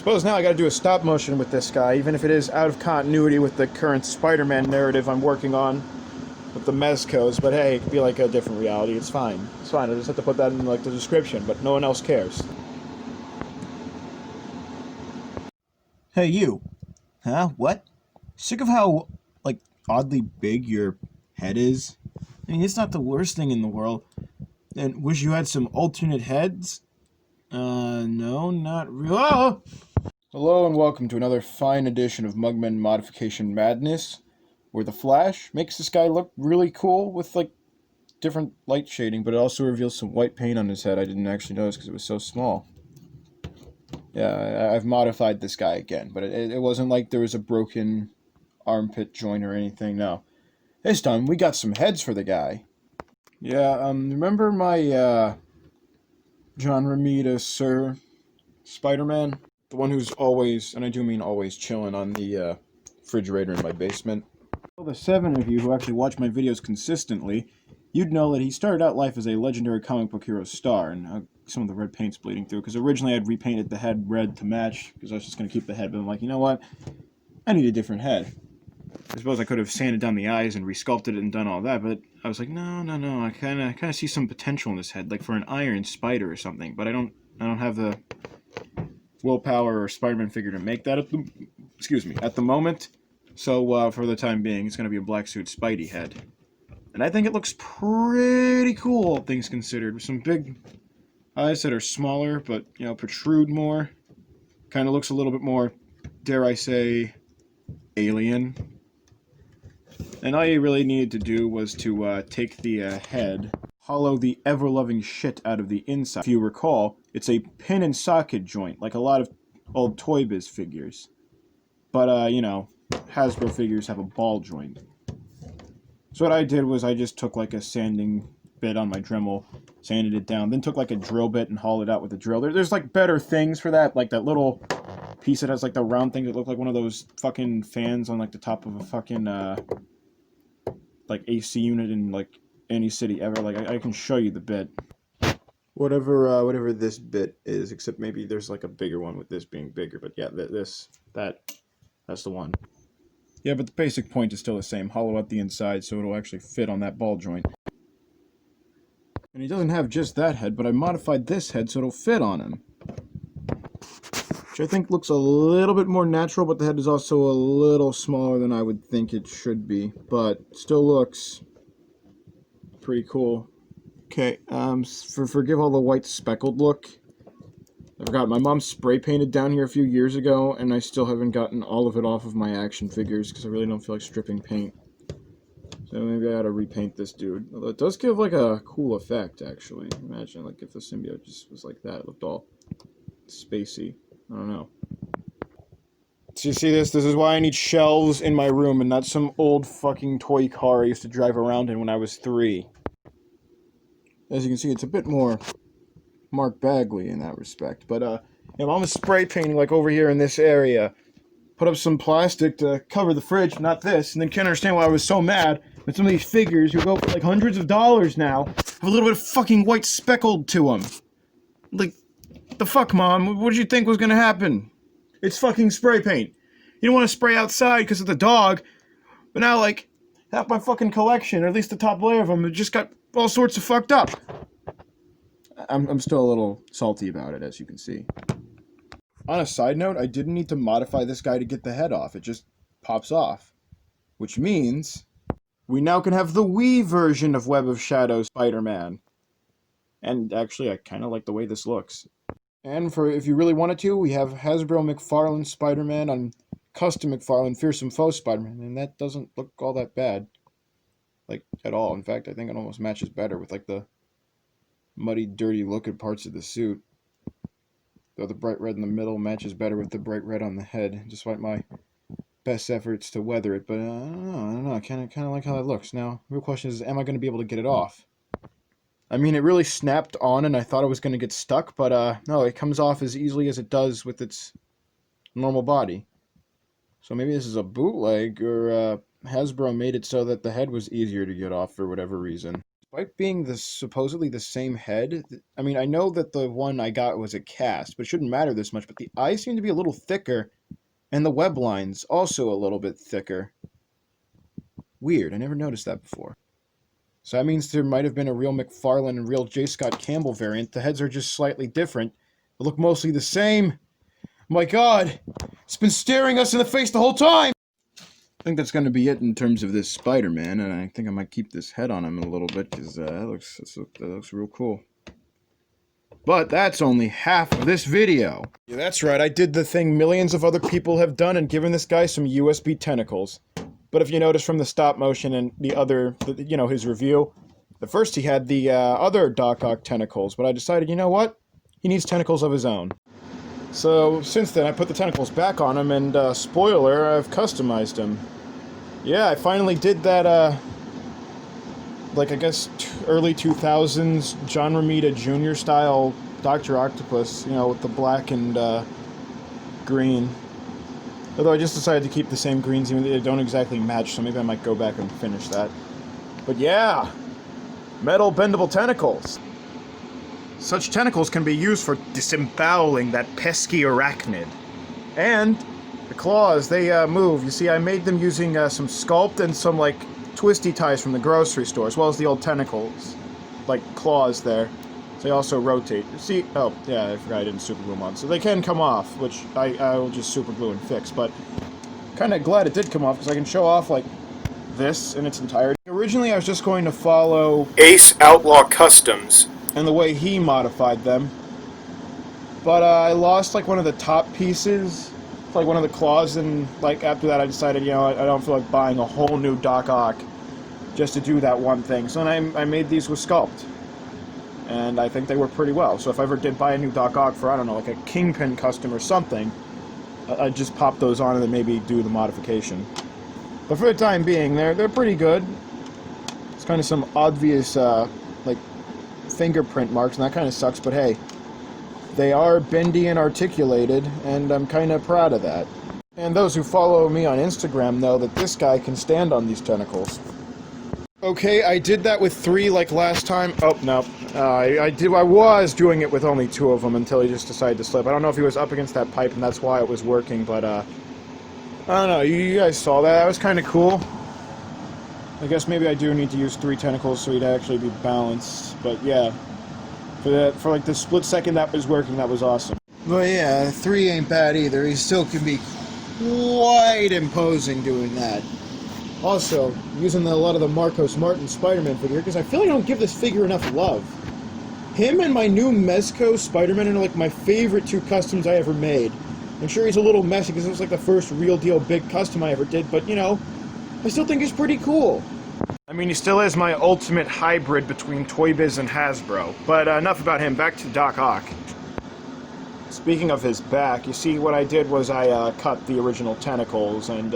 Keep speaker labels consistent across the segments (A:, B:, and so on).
A: Suppose now I gotta do a stop motion with this guy, even if it is out of continuity with the current Spider-Man narrative I'm working on with the mezcos, but hey, it could be like a different reality, it's fine. It's fine, I just have to put that in like the description, but no one else cares. Hey you. Huh? What? Sick of how, like, oddly big your head is? I mean, it's not the worst thing in the world. And wish you had some alternate heads? No, not really. Oh! Hello and welcome to another fine edition of Mugg Men Modification Maddness, where the Flash makes this guy look really cool with, like, different light shading, but it also reveals some white paint on his head. I didn't actually notice because it was so small. Yeah, I've modified this guy again, but it wasn't like there was a broken armpit joint or anything, no. This time, we got some heads for the guy. Yeah, remember my, John Romita, Sir Spider-Man? The one who's always, and I do mean always, chilling on the, refrigerator in my basement. Well, the 7 of you who actually watch my videos consistently, you'd know that he started out life as a legendary comic book hero star, and some of the red paint's bleeding through, because originally I'd repainted the head red to match, because I was just going to keep the head, but I'm like, you know what? I need a different head. I suppose I could have sanded down the eyes and resculpted it and done all that, but I was like, no, I kind of see some potential in this head, like for an Iron Spider or something, but I don't have the willpower or Spider-Man figure to make that at the moment. So for the time being, it's going to be a black suit Spidey head. And I think it looks pretty cool, all things considered, with some big eyes that are smaller, but, you know, protrude more. Kind of looks a little bit more, dare I say, alien. And all you really needed to do was to take the head, hollow the ever-loving shit out of the inside. If you recall, it's a pin and socket joint, like a lot of old Toy Biz figures. But, you know, Hasbro figures have a ball joint. So what I did was I just took like a sanding bit on my Dremel, sanded it down, then took like a drill bit and hauled it out with a drill. There's like better things for that, like that little piece that has like the round thing that look like one of those fucking fans on like the top of a fucking like AC unit in like any city ever. Like I can show you the bit. Whatever this bit is, except maybe there's like a bigger one with this being bigger, but yeah, that's the one. Yeah, but the basic point is still the same. Hollow out the inside so it'll actually fit on that ball joint. And he doesn't have just that head, but I modified this head so it'll fit on him. Which I think looks a little bit more natural, but the head is also a little smaller than I would think it should be. But still looks pretty cool. Okay, forgive all the white speckled look. I forgot, my mom spray painted down here a few years ago, and I still haven't gotten all of it off of my action figures, because I really don't feel like stripping paint. So maybe I ought to repaint this dude. Although it does give, like, a cool effect, actually. Imagine, like, if the symbiote just was like that. It looked all spacey. I don't know. So you see this? This is why I need shelves in my room, and not some old fucking toy car I used to drive around in when I was 3. As you can see, it's a bit more Mark Bagley in that respect, but you know, I'm spray painting like over here in this area. Put up some plastic to cover the fridge, not this, and then can't understand why I was so mad that some of these figures who go for like hundreds of dollars now have a little bit of fucking white speckled to them. Like, the fuck, Mom? What did you think was gonna happen? It's fucking spray paint. You don't want to spray outside because of the dog, but now like half my fucking collection, or at least the top layer of them, it just got all sorts of fucked up. I'm still a little salty about it, as you can see. On a side note, I didn't need to modify this guy to get the head off. It just pops off. Which means we now can have the Wii version of Web of Shadows Spider-Man. And actually, I kind of like the way this looks. And for if you really wanted to, we have Hasbro McFarlane Spider-Man on custom McFarlane Fearsome Foe Spider-Man. And that doesn't look all that bad. Like, at all. In fact, I think it almost matches better with, like, the muddy, dirty looking parts of the suit. Though the bright red in the middle matches better with the bright red on the head, despite my best efforts to weather it. But I don't know. I kind of like how that looks. Now, the real question is, am I going to be able to get it off? I mean, it really snapped on, and I thought it was going to get stuck, but no, it comes off as easily as it does with its normal body. So maybe this is a bootleg, or Hasbro made it so that the head was easier to get off for whatever reason. Despite being supposedly the same head, I mean, I know that the one I got was a cast, but it shouldn't matter this much, but the eyes seem to be a little thicker, and the web lines also a little bit thicker. Weird, I never noticed that before. So that means there might have been a real McFarlane and real J. Scott Campbell variant. The heads are just slightly different, but look mostly the same. My god, it's been staring us in the face the whole time! I think that's going to be it in terms of this Spider-Man, and I think I might keep this head on him a little bit, because that looks real cool. But that's only half of this video. Yeah, that's right, I did the thing millions of other people have done and given this guy some USB tentacles. But if you notice from the stop motion and the other, you know, his review, at first he had the other Doc Ock tentacles, but I decided, you know what? He needs tentacles of his own. So, since then, I put the tentacles back on him, and, spoiler, I've customized him. Yeah, I finally did that, like, I guess, early 2000s John Romita Jr. style Dr. Octopus, you know, with the black and, green. Although I just decided to keep the same greens, even though they don't exactly match, so maybe I might go back and finish that. But yeah! Metal bendable tentacles! Such tentacles can be used for disemboweling that pesky arachnid. And the claws, they move. You see, I made them using some sculpt and some, like, twisty ties from the grocery store, as well as the old tentacles, like claws there. So they also rotate. See, oh, yeah, I forgot I didn't super glue them on. So they can come off, which I will just super glue and fix, but kind of glad it did come off, because I can show off, like, this in its entirety. Originally, I was just going to follow Ace Outlaw Customs and the way he modified them, but I lost, like, one of the top pieces, like one of the claws, and, like, after that I decided, you know, I don't feel like buying a whole new Doc Ock just to do that one thing. So then I made these with sculpt, and I think they work pretty well. So if I ever did buy a new Doc Ock for, I don't know, like a Kingpin custom or something, I'd just pop those on and then maybe do the modification. But for the time being, they're pretty good. It's kind of some obvious, like, fingerprint marks, and that kind of sucks, but hey, they are bendy and articulated, and I'm kind of proud of that. And those who follow me on Instagram know that this guy can stand on these tentacles. Okay, I did that with 3 like last time. Oh, no. I was doing it with only 2 of them until he just decided to slip. I don't know if he was up against that pipe and that's why it was working, but I don't know. You guys saw that. That was kind of cool. I guess maybe I do need to use 3 tentacles so he'd actually be balanced, but yeah. For like the split second that was working, that was awesome. But yeah, 3 ain't bad either. He still can be quite imposing doing that. Also, using a lot of the Marcos Martin Spider-Man figure, because I feel like I don't give this figure enough love. Him and my new Mezco Spider-Man are like my favorite 2 customs I ever made. I'm sure he's a little messy because it was like the first real deal big custom I ever did, but you know, I still think he's pretty cool. I mean, he still is my ultimate hybrid between Toy Biz and Hasbro. But enough about him, back to Doc Ock. Speaking of his back, you see what I did was I cut the original tentacles and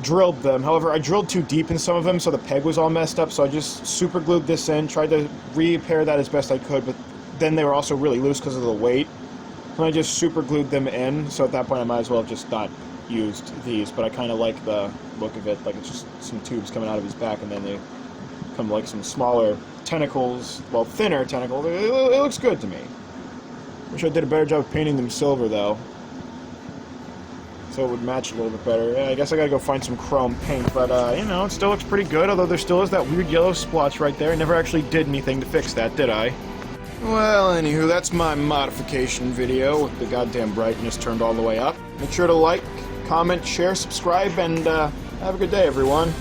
A: drilled them. However, I drilled too deep in some of them, so the peg was all messed up, so I just super glued this in, tried to repair that as best I could, but then they were also really loose because of the weight. So I just super glued them in, so at that point I might as well have just not used these, but I kind of like the look of it, like it's just some tubes coming out of his back, and then they come like some smaller tentacles, well, thinner tentacles. It looks good to me. Wish I did a better job of painting them silver, though, so it would match a little bit better. Yeah, I guess I gotta go find some chrome paint, but, you know, it still looks pretty good, although there still is that weird yellow splotch right there. I never actually did anything to fix that, did I? Well, anywho, that's my modification video with the goddamn brightness turned all the way up. Make sure to like, comment, share, subscribe, and have a good day, everyone.